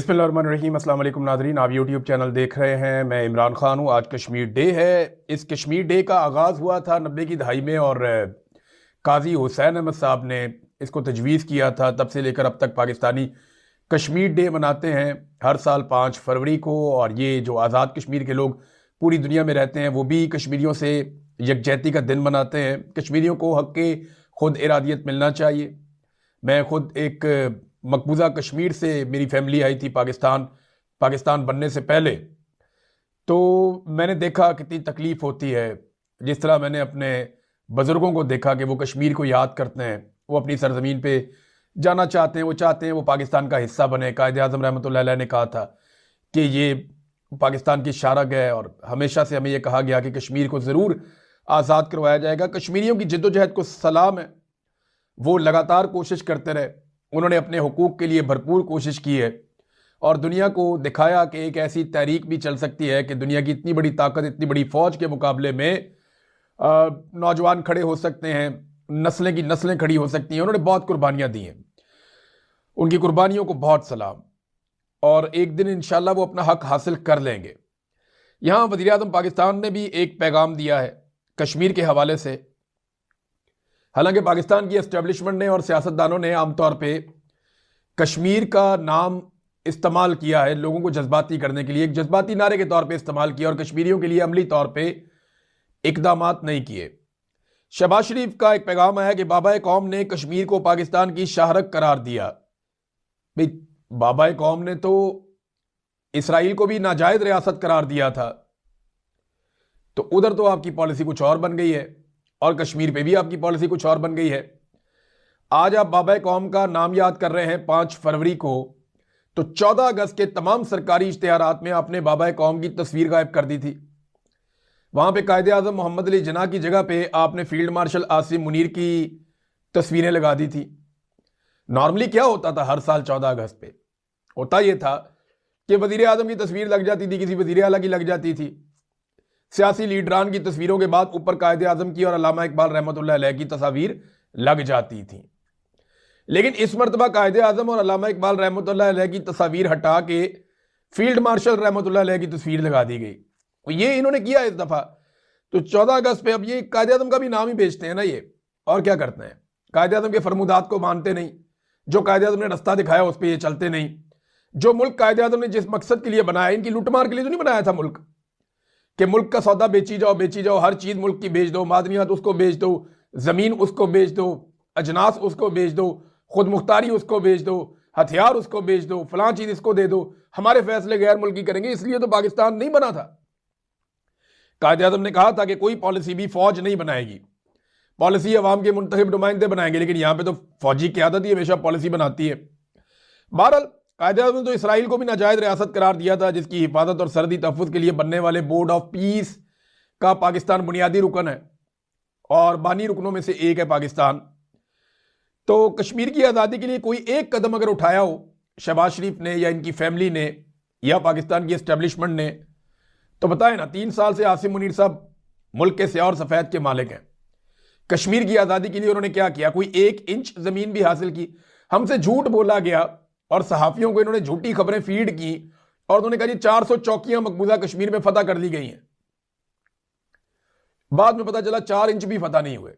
बिस्मिल्लाहिर्रहमानिर्रहीम। अस्सलाम वालेकुम नाज़रीन, आप यूट्यूब चैनल देख रहे हैं। मैं इमरान खान हूँ। आज कश्मीर डे है। इस कश्मीर डे का आगाज़ हुआ था 90 की दहाई में और काजी हुसैन अहमद साहब ने इसको तजवीज़ किया था। तब से लेकर अब तक पाकिस्तानी कश्मीर डे मनाते हैं हर साल 5 फरवरी को। और ये जो आज़ाद कश्मीर के लोग पूरी दुनिया में रहते हैं वो भी कश्मीरियों से यकजहती का दिन मनाते हैं। कश्मीरियों को हक़ के खुद इरादियत मिलना चाहिए। मैं खुद एक मकबूजा कश्मीर से मेरी फैमिली आई थी पाकिस्तान बनने से पहले। तो मैंने देखा कितनी तकलीफ़ होती है। जिस तरह मैंने अपने बुज़ुर्गों को देखा कि वो कश्मीर को याद करते हैं, वो अपनी सरजमीन पे जाना चाहते हैं, वो चाहते हैं वो पाकिस्तान का हिस्सा बने। कायद आज़म रहमतुल्लाह अलैह ने कहा था कि ये पाकिस्तान की शारग है और हमेशा से हमें ये कहा गया कि कश्मीर को ज़रूर आज़ाद करवाया जाएगा। कश्मीरियों की जद्दोजहद को सलाम है, वो लगातार कोशिश करते रहे। उन्होंने अपने हुकूक के लिए भरपूर कोशिश की है और दुनिया को दिखाया कि एक ऐसी तहरीक भी चल सकती है कि दुनिया की इतनी बड़ी ताकत, इतनी बड़ी फौज के मुकाबले में नौजवान खड़े हो सकते हैं, नस्लें की नस्लें खड़ी हो सकती हैं। उन्होंने बहुत कुर्बानियां दी हैं, उनकी कुर्बानियों को बहुत सलाम। और एक दिन इंशाल्लाह वो अपना हक हासिल कर लेंगे। यहाँ वज़ीर आज़म पाकिस्तान ने भी एक पैगाम दिया है कश्मीर के हवाले से। हालांकि पाकिस्तान की एस्टेब्लिशमेंट ने और सियासतदानों ने आमतौर पे कश्मीर का नाम इस्तेमाल किया है लोगों को जज्बाती करने के लिए, एक जज्बाती नारे के तौर पे इस्तेमाल किया और कश्मीरियों के लिए अमली तौर पे इकदामात नहीं किए। शहबाज शरीफ का एक पैगाम आया कि बाबा कौम ने कश्मीर को पाकिस्तान की शाहरग करार दिया। भाई, बाबा कौम ने तो इसराइल को भी नाजायज रियासत करार दिया था। तो उधर तो आपकी पॉलिसी कुछ और बन गई है और कश्मीर पे भी आपकी पॉलिसी कुछ और बन गई है। आज आप बाबा कौम का नाम याद कर रहे हैं 5 फरवरी को, तो 14 अगस्त के तमाम सरकारी इश्तिहारात में आपने बाबा कौम की तस्वीर गायब कर दी थी। वहां पे कायदे आजम मोहम्मद अली जिन्ना की जगह पे आपने फील्ड मार्शल आसिम मुनीर की तस्वीरें लगा दी थी। नॉर्मली क्या होता था हर साल 14 अगस्त पे? होता यह था कि वजीर आजम की तस्वीर लग जाती थी, किसी वजीर आला की लग जाती थी, सियासी लीडरान की तस्वीरों के बाद ऊपर कायदे आजम की और अल्लामा इकबाल रहमतुल्लाह अलैह की तस्वीर लग जाती थी। लेकिन इस मरतबा कायदे आजम और अल्लामा इकबाल रहमतुल्लाह अलैह की तस्वीर हटा के फील्ड मार्शल रहमतुल्लाह अलैह की तस्वीर लगा दी गई। तो ये इन्होंने किया इस दफा। तो 14 अगस्त पे अब ये कायदे आजम का भी नाम ही बेचते हैं ना ये, और क्या करते हैं? कायदे आजम के फरमुदात को मानते नहीं, जो कायदे आजम ने रास्ता दिखाया उस पर ये चलते नहीं। जो मुल्क कायदे आजम ने जिस मकसद के लिए बनाया, इनकी लुटमार के लिए तो नहीं बनाया था मुल्क, कि मुल्क का सौदा बेची जाओ, हर चीज मुल्क की बेच दो, मादनियात उसको बेच दो, जमीन उसको बेच दो, अजनास उसको बेच दो, खुद मुख्तारी उसको बेच दो, हथियार उसको बेच दो, फलां चीज इसको दे दो, हमारे फैसले गैर मुल्की करेंगे। इसलिए तो पाकिस्तान नहीं बना था। कायदे आजम ने कहा था कि कोई पॉलिसी भी फौज नहीं बनाएगी, पॉलिसी अवाम के मुंतखब नुमाइंदे बनाएंगे। लेकिन यहां पे तो फौजी क्यादत ही हमेशा पॉलिसी बनाती है। बहरहाल कायदे आज़म ने तो इसराइल को भी नाजायज रियासत करार दिया था, जिसकी हिफाजत और सरहदी तहफ़्फ़ुज़ के लिए बनने वाले बोर्ड ऑफ पीस का पाकिस्तान बुनियादी रुकन है और बानी रुकनों में से एक है पाकिस्तान। तो कश्मीर की आज़ादी के लिए कोई एक कदम अगर उठाया हो शहबाज शरीफ ने या इनकी फैमिली ने या पाकिस्तान की एस्टेब्लिशमेंट ने, तो बताए ना। 3 साल से आसिम मुनीर साहब मुल्क के स्याह और सफ़ेद के मालिक हैं। कश्मीर की आज़ादी के लिए उन्होंने क्या किया? कोई 1 इंच ज़मीन भी हासिल की? हमसे झूठ बोला गया और सहाफ़ियों को इन्होंने झूठी खबरें फीड की और उन्होंने कहा जी 400 चौकियां मकबूजा कश्मीर में फतह कर ली गई हैं। बाद में पता चला 4 इंच भी फतह नहीं हुए।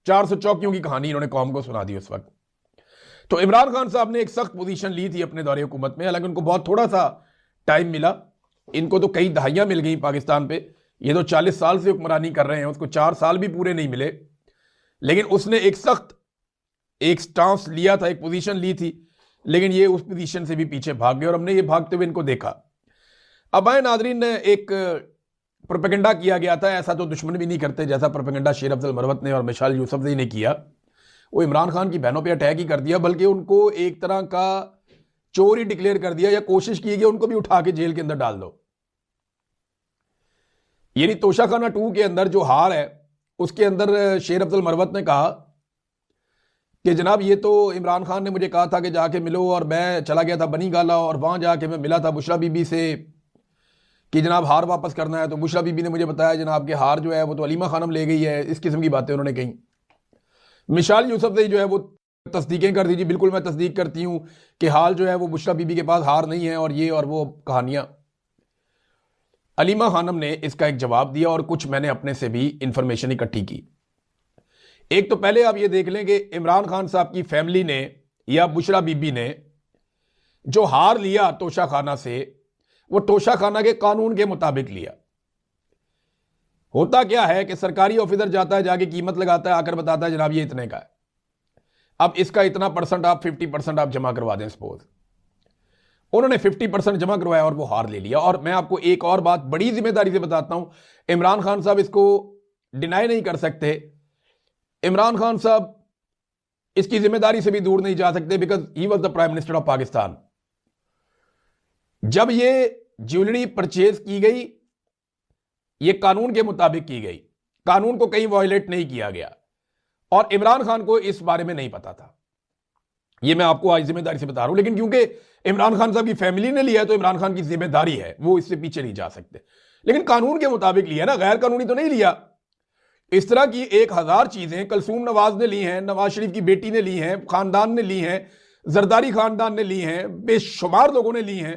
400 चौकियों की कहानी इन्होंने कौम को सुना दी उस वक्त। तो इमरान खान साहब ने एक सख्त पोजीशन ली थी अपने दौरे हुकूमत में। हालांकि उनको बहुत थोड़ा सा टाइम मिला, इनको तो कई दहाइयां मिल गई पाकिस्तान पे। ये तो 40 साल से हुक्मरानी कर रहे हैं, उसको 4 साल भी पूरे नहीं मिले। लेकिन उसने एक सख्त एक स्टांस लिया था, एक पोजीशन ली थी। लेकिन ये उस पोजीशन से भी पीछे भाग गए और हमने ये भागते हुए इनको देखा। अब आए नाजरीन, एक प्रोपेगेंडा किया गया था, ऐसा तो दुश्मन भी नहीं करते जैसा प्रोपेगेंडा शेर अफजल मरवत ने और मिसाल यूसुफजई ने किया। वो इमरान खान की बहनों पे अटैक ही कर दिया, बल्कि उनको एक तरह का चोर ही डिक्लेयर कर दिया, या कोशिश की कि उनको भी उठा के जेल के अंदर डाल दो। यानी तोशाखाना 2 के अंदर जो हार है उसके अंदर शेर अफजल मरवत ने कहा कि जनाब ये तो इमरान खान ने मुझे कहा था कि जाके मिलो, और मैं चला गया था बनी गाला और वहां जाके मैं मिला था बुशरा बीबी से कि जनाब हार वापस करना है। तो बुशरा बीबी ने मुझे बताया जनाब कि हार जो है वो तो अलीमा खानम ले गई है। इस किस्म की बातें उन्होंने कही। मिसाल यूसुफजई जो है वो तस्दीकें कर दीजिए। बिल्कुल मैं तस्दीक करती हूं कि हाल जो है वो बुशरा बीबी के पास हार नहीं है और ये और वो कहानियां। अलीमा खानम ने इसका एक जवाब दिया और कुछ मैंने अपने से भी इंफॉर्मेशन इकट्ठी की। एक तो पहले आप ये देख लें कि इमरान खान साहब की फैमिली ने या बुशरा बीबी ने जो हार लिया तोशा खाना से, वो तोशा खाना के कानून के मुताबिक लिया। होता क्या है कि सरकारी ऑफिसर जाता है, जाके कीमत लगाता है, आकर बताता है जनाब ये इतने का है, अब इसका इतना परसेंट आप 50% आप जमा करवा दें। सपोज उन्होंने 50% जमा करवाया और वो हार ले लिया। और मैं आपको एक और बात बड़ी जिम्मेदारी से बताता हूं, इमरान खान साहब इसको डिनाई नहीं कर सकते, इमरान खान साहब इसकी जिम्मेदारी से भी दूर नहीं जा सकते, because he was the prime minister of Pakistan. जब ये ज्वेलरी परचेज की गई, ये कानून के मुताबिक की गई, कानून को कहीं वायलेट नहीं किया गया, और इमरान खान को इस बारे में नहीं पता था। ये मैं आपको आज जिम्मेदारी से बता रहा हूं, लेकिन क्योंकि इमरान खान साहब की फैमिली ने लिया है तो इमरान खान की जिम्मेदारी है, वो इससे पीछे नहीं जा सकते। लेकिन कानून के मुताबिक लिया ना, गैर कानूनी तो नहीं लिया। इस तरह की 1000 चीजें कलसूम नवाज ने ली हैं, नवाज शरीफ की बेटी ने ली हैं, खानदान ने ली हैं, जरदारी खानदान ने ली हैं, बेशुमार लोगों ने ली हैं।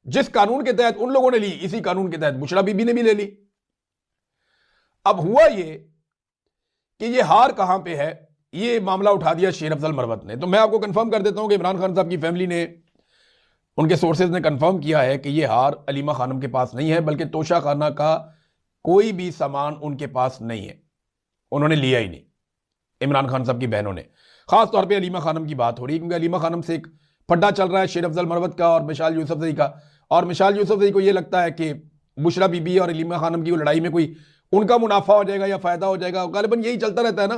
जिस कानून के तहत उन लोगों ने ली, इसी कानून के तहत बुशरा बीबी ने भी ले ली। अब हुआ ये कि ये हार कहां पे है, ये मामला उठा दिया शेर अफजल मरवत ने। तो मैं आपको कंफर्म कर देता हूं कि इमरान खान साहब की फैमिली ने, उनके सोर्सेज ने कंफर्म किया है कि ये हार अलीमा खानम के पास नहीं है, बल्कि तोशा खाना का कोई भी सामान उनके पास नहीं है, उन्होंने लिया ही नहीं। इमरान खान साहब की बहनों ने, खास तौर पे अलीमा खानम की बात हो रही है, क्योंकि अलीमा खानम से एक फड्डा चल रहा है शेर अफजल मरवत का और मिशाल यूसुफजई का। और मिशाल यूसुफजई को यह लगता है कि बुशरा बीबी और अलीमा खानम की लड़ाई में कोई उनका मुनाफा हो जाएगा या फायदा हो जाएगा, गालिबन यही चलता रहता है ना।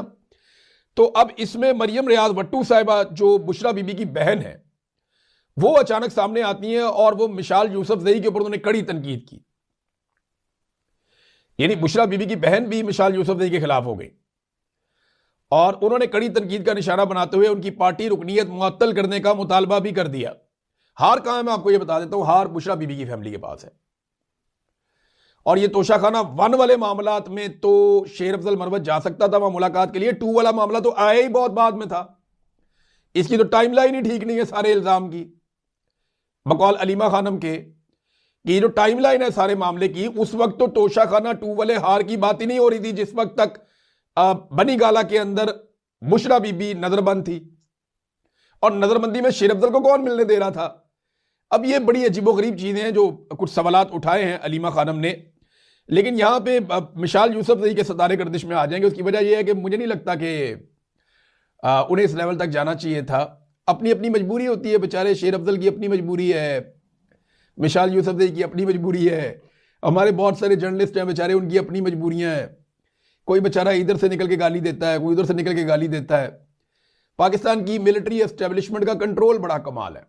तो अब इसमें मरियम रियाज भट्टू साहिबा जो बुशरा बीबी की बहन है, वो अचानक सामने आती हैं और वो मिशाल यूसुफजई के ऊपर उन्होंने कड़ी तनकीद की। यानी बुशरा बीबी की बहन भी मिशाल यूसुफजई के खिलाफ हो गई और उन्होंने कड़ी तनकीद का निशाना बनाते हुए उनकी पार्टी रुकनीयत मुअत्तल करने का मुतालबा भी कर दिया। हार कहां है मैं आपको यह बता देता हूं, हार बुशरा बीबी की फैमिली के पास है। और ये तोशाखाना 1 वाले मामलात में तो शेर अफजल मरवत जा सकता था वहां मुलाकात के लिए, 2 वाला मामला तो आया ही बहुत बाद में था। इसकी तो टाइमलाइन ही ठीक नहीं है सारे इल्जाम की। बकौल अलीमा खानम के कि जो टाइमलाइन है सारे मामले की, उस वक्त तो तोशाखाना 2 वाले हार की बात ही नहीं हो रही थी, जिस वक्त तक बनी गाला के अंदर बुशरा बीबी नजरबंद थी। और नजरबंदी में शेर अफजल को कौन मिलने दे रहा था। अब ये बड़ी अजीबोगरीब चीजें हैं जो कुछ सवालात उठाए हैं अलीमा खानम ने, लेकिन यहां पे मिशाल यूसुफजई के सितारे गर्दिश में आ जाएंगे। उसकी वजह यह है कि मुझे नहीं लगता कि उन्हें इस लेवल तक जाना चाहिए था। अपनी अपनी मजबूरी होती है, बेचारे शेर अफजल की अपनी मजबूरी है, मिशाल यूसुफजई की अपनी मजबूरी है, हमारे बहुत सारे जर्नलिस्ट हैं बेचारे, उनकी अपनी मजबूरियां हैं। कोई बेचारा इधर से निकल के गाली देता है, कोई उधर से निकल के गाली देता है। पाकिस्तान की मिलिट्री एस्टेब्लिशमेंट का कंट्रोल बड़ा कमाल है,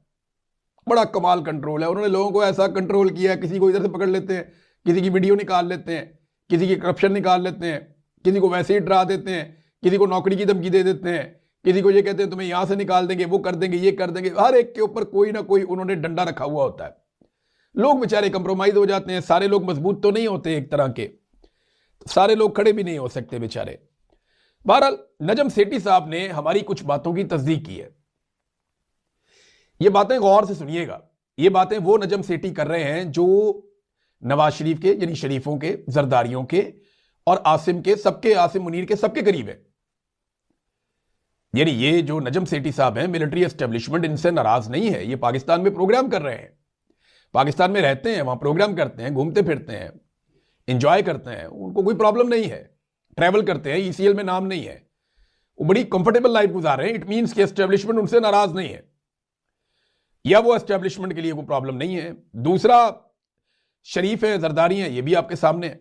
बड़ा कमाल कंट्रोल है। उन्होंने लोगों को ऐसा कंट्रोल किया है, किसी को इधर से पकड़ लेते हैं, किसी की वीडियो निकाल लेते हैं, किसी की करप्शन निकाल लेते हैं, किसी को वैसे ही डरा देते हैं, किसी को नौकरी की धमकी दे देते हैं, किसी को ये कहते हैं तुम्हें यहां से निकाल देंगे, वो कर देंगे, ये कर देंगे। हर एक के ऊपर कोई ना कोई उन्होंने डंडा रखा हुआ होता है। लोग बेचारे कंप्रोमाइज हो जाते हैं। सारे लोग मजबूत तो नहीं होते, एक तरह के सारे लोग खड़े भी नहीं हो सकते बेचारे। बहरहाल नजम सेठी साहब ने हमारी कुछ बातों की तस्दीक की है। ये बातें गौर से सुनिएगा। ये बातें वो नजम सेठी कर रहे हैं जो नवाज शरीफ के, यानी शरीफों के, जरदारियों के और आसिम के, सबके, आसिम मुनीर के सबके करीब है। यानी ये जो नजम सेठी साहब हैं, मिलिट्री एस्टेब्लिशमेंट इनसे नाराज नहीं है। ये पाकिस्तान में प्रोग्राम कर रहे हैं, पाकिस्तान में रहते हैं, वहां प्रोग्राम करते हैं, घूमते फिरते हैं, इंजॉय करते हैं, उनको कोई प्रॉब्लम नहीं है। ट्रैवल करते हैं, ईसीएल में नाम नहीं है, वो बड़ी कंफर्टेबल लाइफ गुजार रहे हैं। इट मीन्स कि एस्टेब्लिशमेंट उनसे नाराज नहीं है, या वो एस्टेब्लिशमेंट के लिए वो प्रॉब्लम नहीं है। दूसरा, शरीफ है, जरदारी है, ये भी आपके सामने है।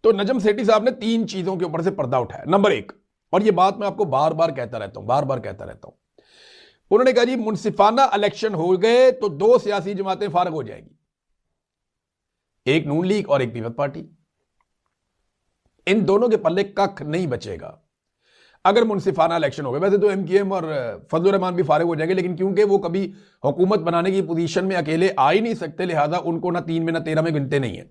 तो नजम सेठी साहब ने 3 चीजों के ऊपर से पर्दा उठाया। नंबर 1, और ये बात मैं आपको बार बार कहता रहता हूं, बार बार कहता रहता हूं, उन्होंने कहा जी मुनसिफाना इलेक्शन हो गए तो 2 सियासी जमातें फारग हो जाएगी, एक नून लीग और एक पीपल्स पार्टी। इन दोनों के पल्ले कख नहीं बचेगा अगर मुनसिफाना इलेक्शन हो गए। वैसे तो एमकेएम और फजलुर रहमान भी फारिग हो जाएंगे, लेकिन क्योंकि वो कभी हुकूमत बनाने की पोजीशन में अकेले आ ही नहीं सकते, लिहाजा उनको ना 3 में ना 13 में गिनते नहीं है।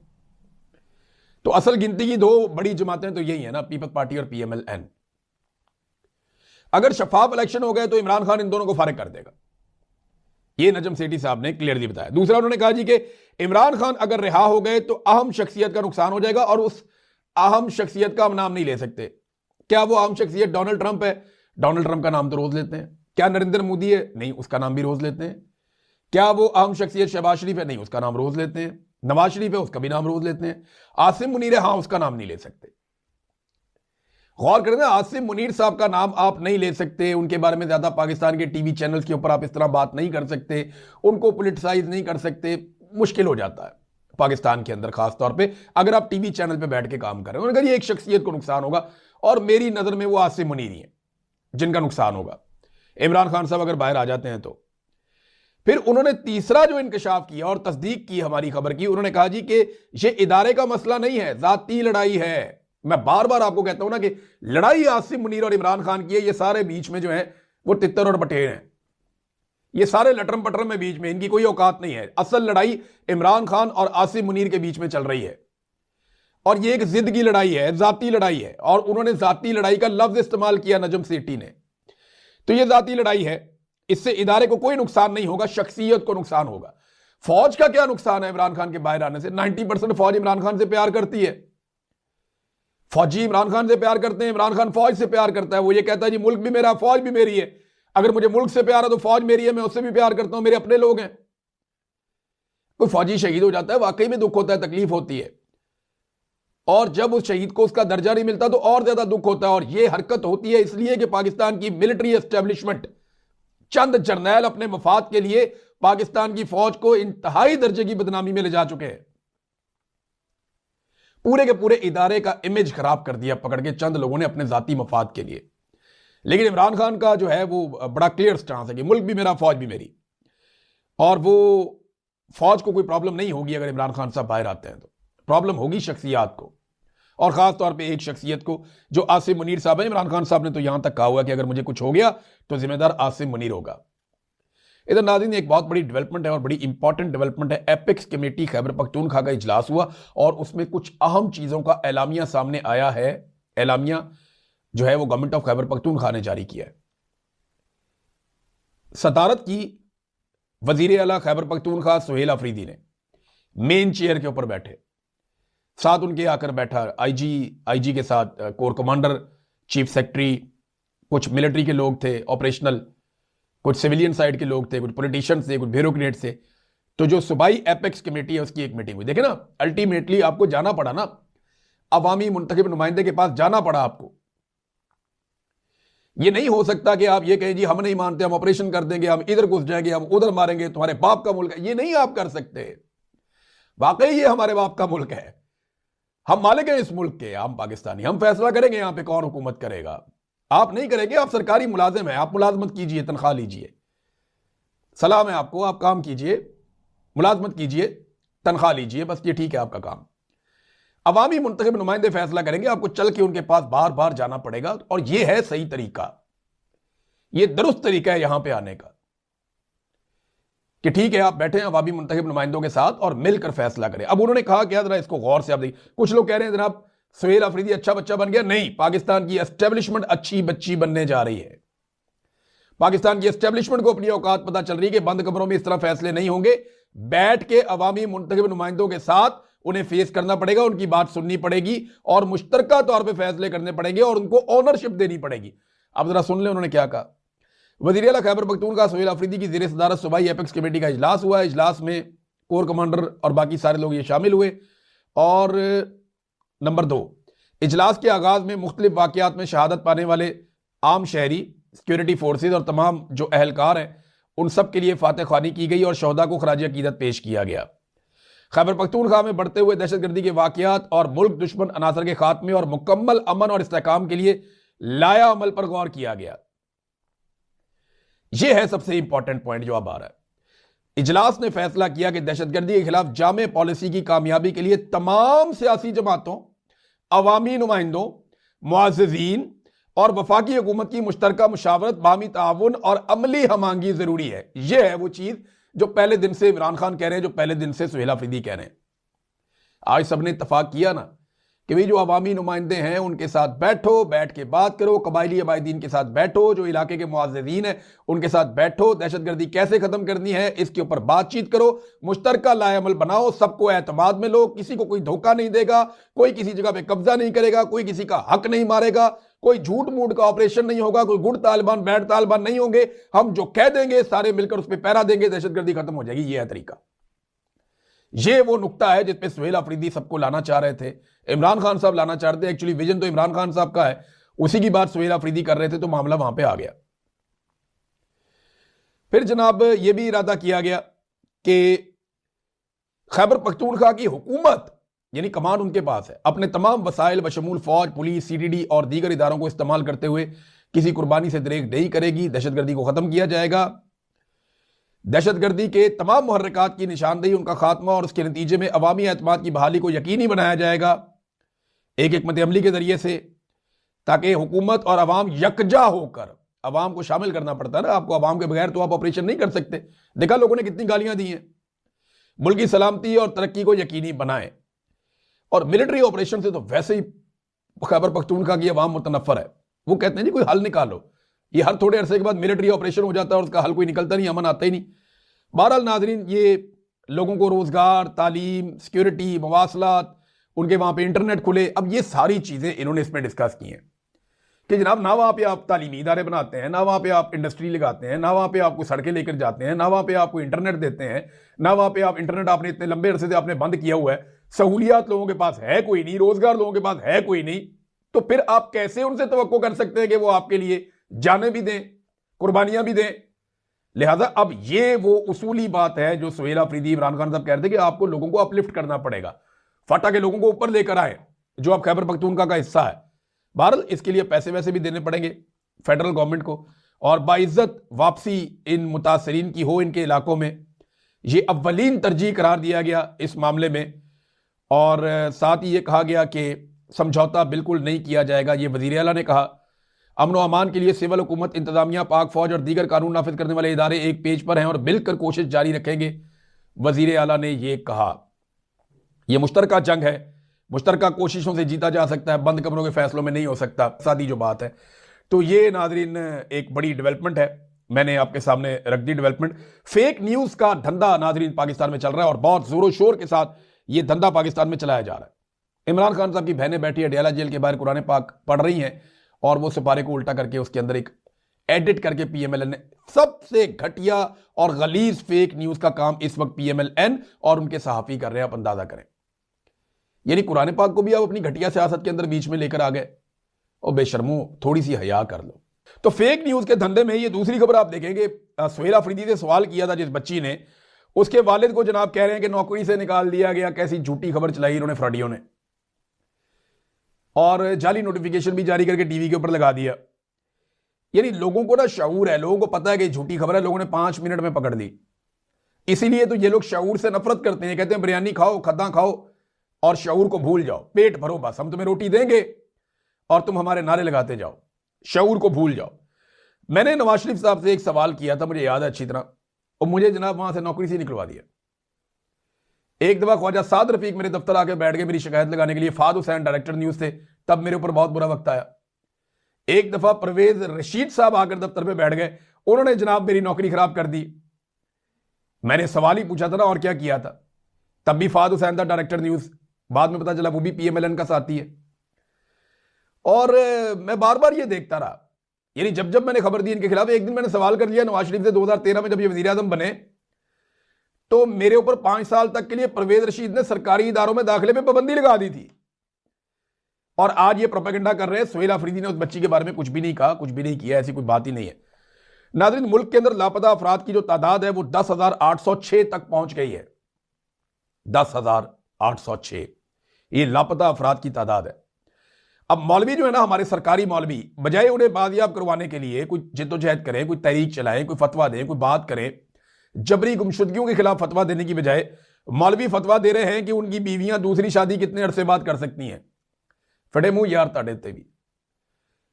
तो असल गिनती की 2 बड़ी जमातें तो यही है ना, पीपल्स पार्टी और पीएमएलएन। अगर शफाफ इलेक्शन हो गए तो इमरान खान इन दोनों को फारिग कर देगा। ये नजम सेठी साहब ने क्लियरली बताया। दूसरा उन्होंने कहा जी कि इमरान खान अगर रिहा हो गए तो अहम शख्सियत का नुकसान हो जाएगा और उस अहम शख्सियत का हम नाम नहीं ले सकते। क्या वो अहम शख्सियत डोनाल्ड ट्रंप है? डोनाल्ड ट्रंप का नाम तो रोज लेते हैं। क्या नरेंद्र मोदी है? नहीं, उसका नाम भी रोज लेते हैं। क्या वो अहम शख्सियत शहबाज शरीफ है? नहीं, उसका नाम रोज लेते हैं। नवाज शरीफ है, उसका भी नाम रोज लेते हैं। आसिम मुनीर है, हाँ, उसका नाम नहीं ले सकते। गौर करें ना, आसिम मुनीर साहब का नाम आप नहीं ले सकते, उनके बारे में ज्यादा पाकिस्तान के टीवी चैनल्स के ऊपर आप इस तरह बात नहीं कर सकते, उनको पॉलिटिसाइज नहीं कर सकते। मुश्किल हो जाता है पाकिस्तान के अंदर, खास तौर पे अगर आप टीवी चैनल पे बैठ के काम कर रहे हो। अगर ये एक शख्सियत को नुकसान होगा, और मेरी नजर में वो आसिम मुनीर ही है जिनका नुकसान होगा। इमरान खान साहब अगर बाहर आ जाते हैं तो फिर उन्होंने तीसरा जो इंकशाफ किया और तस्दीक की हमारी खबर की, उन्होंने कहा जी कि ये इदारे का मसला नहीं है, जाती लड़ाई है। मैं बार बार आपको कहता हूं ना कि लड़ाई आसिम मुनीर और इमरान खान की है। ये सारे बीच में जो है वो तितर और बटेर हैं, ये सारे लटरम पटरम में बीच में, इनकी कोई औकात नहीं है। असल लड़ाई इमरान खान और आसिम मुनीर के बीच में चल रही है और ये एक जिद की लड़ाई है, जाती लड़ाई है। और उन्होंने जाती लड़ाई का लफ्ज इस्तेमाल किया नजम सेठी ने। तो ये जाती लड़ाई है, इससे इदारे को कोई नुकसान नहीं होगा, शख्सियत को नुकसान होगा। फौज का क्या नुकसान है इमरान खान के बाहर आने से? 90% फौज इमरान खान से प्यार करती है। फौजी इमरान खान से प्यार करते हैं, इमरान खान फौज से प्यार करता है। वो ये कहता है जी मुल्क भी मेरा, फौज भी मेरी है। अगर मुझे मुल्क से प्यार है तो फौज मेरी है, मैं उससे भी प्यार करता हूं, मेरे अपने लोग हैं। कोई फौजी शहीद हो जाता है, वाकई में दुख होता है, तकलीफ होती है। और जब उस शहीद को उसका दर्जा नहीं मिलता तो और ज्यादा दुख होता है। और यह हरकत होती है इसलिए कि पाकिस्तान की मिलिट्री एस्टेब्लिशमेंट, चंद जर्नैल अपने मफाद के लिए पाकिस्तान की फौज को इंतहाई दर्जे की बदनामी में ले जा चुके हैं। पूरे के पूरे इदारे का इमेज खराब कर दिया पकड़ के चंद लोगों ने अपने जाती मफाद के लिए। लेकिन इमरान खान का जो है वो बड़ा क्लियर स्टांस है कि मुल्क भी मेरा, फौज भी मेरी। और वो फौज को कोई प्रॉब्लम नहीं होगी अगर इमरान खान साहब बाहर आते हैं, तो प्रॉब्लम होगी शख्सियात को, और खास तौर पे एक शख्सियत को जो आसिम मुनीर साहब है। इमरान खान साहब ने तो यहां तक कहा हुआ कि अगर मुझे कुछ हो गया तो जिम्मेदार आसिम मुनीर होगा। इधर नाज़रीन एक बहुत बड़ी डेवलपमेंट है और बड़ी इंपॉर्टेंट डेवलपमेंट है। एपेक्स कमेटी खैबर पख्तूनख्वा का इजलास हुआ और उसमें कुछ अहम चीजों का एलामिया सामने आया है। एलामिया जो है वो गवर्नमेंट ऑफ खैबर पख्तूनख्वा ने जारी किया है। सदारत की वजीर आला खैबर पख्तूनख्वा सुहेल अफरीदी ने मेन चेयर के ऊपर बैठे, साथ उनके आकर बैठा आईजी के साथ कोर कमांडर, चीफ सेक्रेटरी, कुछ मिलिट्री के लोग थे ऑपरेशनल, कुछ सिविलियन साइड के लोग थे, कुछ पॉलिटिशियंस थे, कुछ ब्यूरोक्रेट्स थे। तो जो सूबाई एपेक्स कमेटी है उसकी एक मीटिंग हुई। देखे ना, अल्टीमेटली आपको जाना पड़ा ना, अवामी मुंतखब नुमाइंदे के पास जाना पड़ा आपको। ये नहीं हो सकता कि आप ये कहें जी हम नहीं मानते, हम ऑपरेशन कर देंगे, हम इधर घुस जाएंगे, हम उधर मारेंगे, तुम्हारे बाप का मुल्क है। ये नहीं आप कर सकते। वाकई ये हमारे बाप का मुल्क है, हम मालिक हैं इस मुल्क के, हम पाकिस्तानी, हम फैसला करेंगे यहां पे कौन हुकूमत करेगा। आप नहीं करेंगे, आप सरकारी मुलाजिम हैं, आप मुलाजमत कीजिए, तनख्वाह लीजिए, सलाम है आपको, आप काम कीजिए, मुलाजमत कीजिए, तनख्वाह लीजिए, बस ये ठीक है आपका काम। अवामी मुंतखब नुमाइंदे फैसला करेंगे, आपको चल के उनके पास बार बार जाना पड़ेगा। और ये है सही तरीका, ये दुरुस्त तरीका है यहां पे आने का कि ठीक है आप बैठे हैं अवामी मुंतखब नुमाइंदों के साथ और मिलकर फैसला करें। अब उन्होंने कहा क्या, जरा इसको गौर से आप देखिए। कुछ लोग कह रहे हैं जनाब सुहेल अफरीदी अच्छा बच्चा बन गया। नहीं, पाकिस्तान की एस्टेब्लिशमेंट अच्छी बच्ची बनने जा रही है। पाकिस्तान की एस्टेब्लिशमेंट को अपनी औकात पता चल रही है कि बंद कमरों में इस तरह फैसले नहीं होंगे। बैठ के अवामी मुंतखब नुमाइंदों के साथ उन्हें फेस करना पड़ेगा, उनकी बात सुननी पड़ेगी और मुश्तरका तौर पर फैसले करने पड़ेंगे और उनको ऑनरशिप देनी पड़ेगी। अब जरा सुन ले उन्होंने क्या कहा। वज़ीर आला खैबर पख्तूनख्वा सुहेल अफरीदी की ज़ेर सदारत सूबाई एपेक्स कमेटी का इजलास हुआ। इजलास में कोर कमांडर और बाकी सारे लोग ये शामिल हुए। और नंबर 2, इजलास के आगाज में मुख्तलिफ वाक़यात में शहादत पाने वाले आम शहरी, सिक्योरिटी फोर्सेज और तमाम जो अहलकार हैं उन सब के लिए फातह ख्वानी की गई और शहदा को खराज अकीदत पेश किया गया। खैबर पख्तूनख्वा में बढ़ते हुए दहशतगर्दी के वाक़यात और मुल्क दुश्मन अनासर के खात्मे और मुकम्मल अमन और इस्तेहकाम के लिए लाया अमल पर गौर किया गया। यह है सबसे इंपॉर्टेंट पॉइंट जो अब आ रहा है। इजलास ने फैसला किया कि दहशतगर्दी के खिलाफ जामे पॉलिसी की कामयाबी के लिए तमाम सियासी जमातों, अवामी नुमाइंदों, मुआज़्ज़िज़ीन और वफाकी हुकूमत की मुश्तरका मुशावरत, बामी ताउन और अमली हमांगी जरूरी है। यह है वो चीज जो पहले दिन से इमरान खान कह रहे हैं, जो पहले दिन से सुहेल अफरीदी कह रहे हैं। आज सबने इत्तफाक किया ना कि भाई जो अवामी नुमाइंदे हैं उनके साथ बैठो, बैठ के बात करो, कबायली अबायदीन के साथ बैठो, जो इलाके के मुआज़्ज़िज़ीन हैं उनके साथ बैठो, दहशतगर्दी कैसे ख़त्म करनी है इसके ऊपर बातचीत करो, मुश्तरका लाएअमल बनाओ, सबको एतमाद में लो, किसी को कोई धोखा नहीं देगा, कोई किसी जगह पे कब्जा नहीं करेगा, कोई किसी का हक नहीं मारेगा, कोई झूठ मूठ का ऑपरेशन नहीं होगा, कोई गुड तालिबान बैड तालिबान नहीं होंगे, हम जो कह देंगे सारे मिलकर उस पर पैरा देंगे, दहशतगर्दी खत्म हो जाएगी। ये है तरीका। ये वो नुक्ता है जिसपे सुहेल अफरीदी सबको लाना चाह रहे थे, इमरान खान साहब लाना चाह रहे थे। एक्चुअली विजन तो इमरान खान साहब का है, उसी की बात सुहेल अफरीदी कर रहे थे, तो मामला वहां पे आ गया। फिर जनाब ये भी इरादा किया गया कि खैबर पख्तूनख्वा की हुकूमत यानी कमांड उनके पास है, अपने तमाम वसाइल बशमूल फौज, पुलिस, CDD और दीगर इदारों को इस्तेमाल करते हुए किसी कुर्बानी से दरेक नहीं करेगी, दहशतगर्दी को खत्म किया जाएगा, दहशतगर्दी के तमाम मुहर्रिकात की निशानदेही, उनका खात्मा और उसके नतीजे में अवामी एतमाद की बहाली को यकीनी बनाया जाएगा एक हिकमत अमली के जरिए से, ताकि हुकूमत और अवाम यकजा होकर, अवाम को शामिल करना पड़ता है ना आपको, अवाम के बगैर तो आप ऑपरेशन नहीं कर सकते। देखा लोगों ने कितनी गालियां दी हैं। मुल्क की सलामती और तरक्की को यकीनी बनाए। और मिलिट्री ऑपरेशन से तो वैसे ही खैबर पख्तूनख्वा की अवाम मुतनफर है, वो कहते हैं जी कोई हल निकालो। ये हर थोड़े अरसे के बाद मिलिट्री ऑपरेशन हो जाता है और उसका हल कोई निकलता नहीं, अमन आता ही नहीं। बहरहाल नाजरीन, ये लोगों को रोजगार, तालीम, सिक्योरिटी, मवासलात, उनके वहां पे इंटरनेट खुले, अब ये सारी चीजें इन्होंने इसमें डिस्कस की हैं कि जनाब ना वहां पे आप तालीमी इदारे बनाते हैं, ना वहां पे आप इंडस्ट्री लगाते हैं, ना वहां पे आपको सड़कें लेकर जाते हैं, ना वहां पे आपको इंटरनेट देते हैं, ना वहां पे आप इंटरनेट आपने इतने लंबे अरसे से आपने बंद किया हुआ है, सहूलियात लोगों के पास है कोई नहीं, रोजगार लोगों के पास है कोई नहीं, तो फिर आप कैसे उनसे तवक्को कर सकते हैं कि वो आपके लिए जाने भी दें, कुर्बानियां भी दें। लिहाजा अब ये वो उसूली बात है जो सुहेल अफरीदी, इमरान खान साहब कह रहे थे कि आपको लोगों को अपलिफ्ट करना पड़ेगा, फटा के लोगों को ऊपर लेकर आए जो अब खैबर पख्तूनख्वा का हिस्सा है। बहरहाल इसके लिए पैसे वैसे भी देने पड़ेंगे फेडरल गवर्नमेंट को, और बाइज्जत वापसी इन मुतासरीन की हो इनके इलाकों में, ये अव्वलीन तरजीह करार दिया गया इस मामले में। और साथ ही ये कहा गया कि समझौता बिल्कुल नहीं किया जाएगा, ये वजीर आला ने कहा। अमन व अमान के लिए सिविल हुकूमत, इंतजामिया, पाक फौज और दीगर कानून नाफिज करने वाले इदारे एक पेज पर हैं और मिलकर कोशिश जारी रखेंगे, वजीर आला ने यह कहा। यह मुश्तरका जंग है, मुश्तरका कोशिशों से जीता जा सकता है, बंद कमरों के फैसलों में नहीं हो सकता, सादी जो बात है। तो ये नाजरीन एक बड़ी डेवलपमेंट है, मैंने आपके सामने रख दी डेवलपमेंट। फेक न्यूज का धंधा नाजरीन पाकिस्तान में चल रहा है और बहुत जोरों शोर के साथ यह धंधा पाकिस्तान में चलाया जा रहा है। इमरान खान साहब की बहनें बैठी अडयाला जेल के बाहर कुरान पाक पढ़ रही हैं और वो सिपारे को उल्टा करके उसके अंदर एक एडिट करके PMLN ने, सबसे घटिया और गलीज फेक न्यूज का काम इस वक्त PMLN और उनके सहाफी कर रहे हैं, आप अंदाजा करें। यानी कुरान पाक को भी आप अपनी घटिया सियासत के अंदर बीच में लेकर आ गए, और बेशर्मो थोड़ी सी हया कर लो। तो फेक न्यूज के धंधे में ये दूसरी खबर आप देखेंगे, सुहेल अफरीदी से सवाल किया था जिस बच्ची ने, उसके वालिद को जनाब कह रहे हैं कि नौकरी से निकाल दिया गया, कैसी झूठी खबर चलाई इन्होंने फ्रॉडियों ने, और जाली नोटिफिकेशन भी जारी करके टीवी के ऊपर लगा दिया। यानी लोगों को ना शऊर है, लोगों को पता है कि झूठी खबर है, लोगों ने 5 मिनट में पकड़ ली। इसीलिए तो ये लोग शऊर से नफरत करते हैं, कहते हैं बिरयानी खाओ, खद्दा खाओ और शऊर को भूल जाओ, पेट भरो, बस हम तुम्हें रोटी देंगे और तुम हमारे नारे लगाते जाओ, शऊर को भूल जाओ। मैंने नवाज शरीफ साहब से एक सवाल किया था, मुझे याद है अच्छी तरह, और मुझे जनाब वहां से नौकरी से निकलवा दिया। एक दफा ख्वाजा साद रफीक मेरे दफ्तर आके बैठ गए मेरी शिकायत लगाने के लिए, फाद हुसैन डायरेक्टर न्यूज थे, तब मेरे ऊपर बहुत बुरा वक्त आया। एक दफा परवेज रशीद साहब आकर दफ्तर पे बैठ गए, उन्होंने जनाब मेरी नौकरी खराब कर दी। मैंने सवाल ही पूछा था ना और क्या किया था, तब भी फाद हुसैन था डायरेक्टर न्यूज, बाद में पता चला वो भी PMLN का साथी है। और मैं बार बार ये देखता रहा, यानी जब जब मैंने खबर दी इनके खिलाफ। एक दिन मैंने सवाल कर लिया नवाज शरीफ से 2013 में जब ये वजीर आजम बने, तो मेरे ऊपर 5 साल तक के लिए परवेज रशीद ने सरकारी इदारों में दाखिले पे पाबंदी लगा दी थी। और आज ये प्रोपेगेंडा कर रहे हैं सुहेल अफरीदी ने उस बच्ची के बारे में कुछ भी नहीं कहा, कुछ भी नहीं किया, ऐसी कोई बात ही नहीं है। नाज़रीन, मुल्क के अंदर लापता अफराद की जो तादाद है वो 10,806 तक पहुंच गई है। 10,806 ये लापता अफराद की तादाद है। अब मौलवी जो है ना, हमारे सरकारी मौलवी, बजाय उन्हें बाजियाब करवाने के लिए कोई जिद्दोजहद करें, कोई तहरीक चलाएं, कोई फतवा दें, कोई बात करें, जबरी गुमशुदगियों के खिलाफ फतवा देने की बजाय मौलवी फतवा दे रहे हैं कि उनकी बीवियां दूसरी शादी कितने अरसे बाद कर सकती हैं। फटे मुंह यार ताड़े ते भी,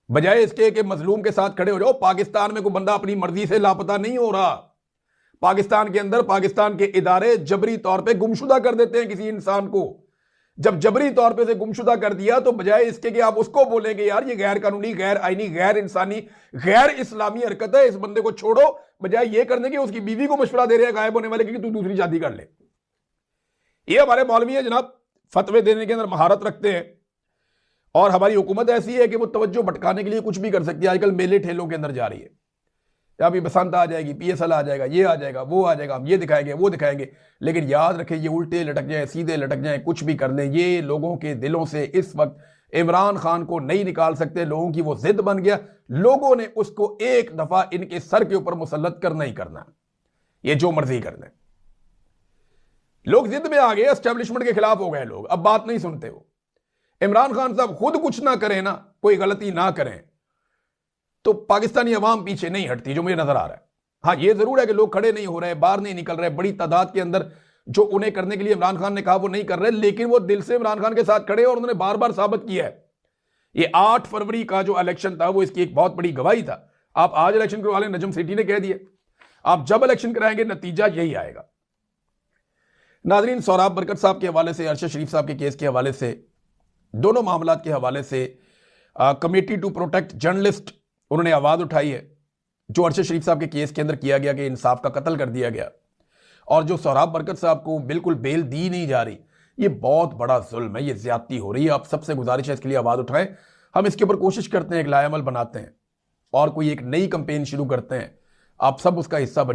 बजाय इसके कि मजलूम के साथ खड़े हो जाओ। पाकिस्तान में कोई बंदा अपनी मर्जी से लापता नहीं हो रहा। पाकिस्तान के अंदर पाकिस्तान के इदारे जबरी तौर पे गुमशुदा कर देते हैं किसी इंसान को। जब जबरी तौर पे से गुमशुदा कर दिया तो बजाय इसके कि आप उसको बोलेंगे यार ये गैर कानूनी, गैर आईनी, गैर इंसानी, गैर इस्लामी हरकत है, इस बंदे को छोड़ो, बजाय ये करने के उसकी बीवी को मशवरा दे रहे हैं गायब होने वाले कि तू दूसरी शादी कर ले। ये हमारे मौलवी है जनाब, फतवे देने के अंदर महारत रखते हैं और हमारी हुकूमत ऐसी है कि वो तवज्जो भटकाने के लिए कुछ भी कर सकती है। आजकल मेले ठेलों के अंदर जा रही है, अभी बसंत आ जाएगी, PSL आ जाएगा, ये आ जाएगा, वो आ जाएगा, हम ये दिखाएंगे, वो दिखाएंगे, लेकिन याद रखें ये उल्टे लटक जाए, सीधे लटक जाए, कुछ भी कर लें, ये लोगों के दिलों से इस वक्त इमरान खान को नहीं निकाल सकते। लोगों की वो जिद बन गया, लोगों ने उसको एक दफा इनके सर के ऊपर मुसल्लत करना ही करना, ये जो मर्जी कर लें। लोग जिद में आ गए, एस्टेब्लिशमेंट के खिलाफ हो गए लोग, अब बात नहीं सुनते। वो इमरान खान साहब खुद कुछ ना करें ना, कोई गलती ना करें तो पाकिस्तानी अवाम पीछे नहीं हटती, जो मुझे नजर आ रहा है। हाँ ये जरूर है कि लोग खड़े नहीं हो रहे, बाहर नहीं निकल रहे, बड़ी तादाद के अंदर जो उन्हें करने के लिए इमरान खान ने कहा वो नहीं कर रहे, लेकिन वो दिल से इमरान खान के साथ खड़े और उन्होंने बार बार साबित किया है। ये 8 फरवरी का जो इलेक्शन था वो इसकी एक बहुत बड़ी गवाही था। आप आज इलेक्शन करवा लें, नजम सिटी ने कह दिया, आप जब इलेक्शन कराएंगे नतीजा यही आएगा। नाजरीन, सोहराब बरकत साहब के हवाले से, अरशद शरीफ साहब के केस के हवाले से, दोनों मामलात के हवाले से कमेटी टू प्रोटेक्ट जर्नलिस्ट उन्होंने आवाज़ उठाई है। जो अरशद शरीफ साहब के केस के अंदर किया गया कि इंसाफ का कत्ल कर दिया गया, और जो सोहराब बरकत साहब को बिल्कुल बेल दी नहीं जा रही, ये बहुत बड़ा जुल्म है, ये ज्यादती हो रही है। आप सबसे गुजारिश है इसके लिए आवाज़ उठाएं। हम इसके ऊपर कोशिश करते हैं, एक लाएमल बनाते हैं और कोई एक नई कंपेन शुरू करते हैं। आप सब उसका हिस्सा बनिए।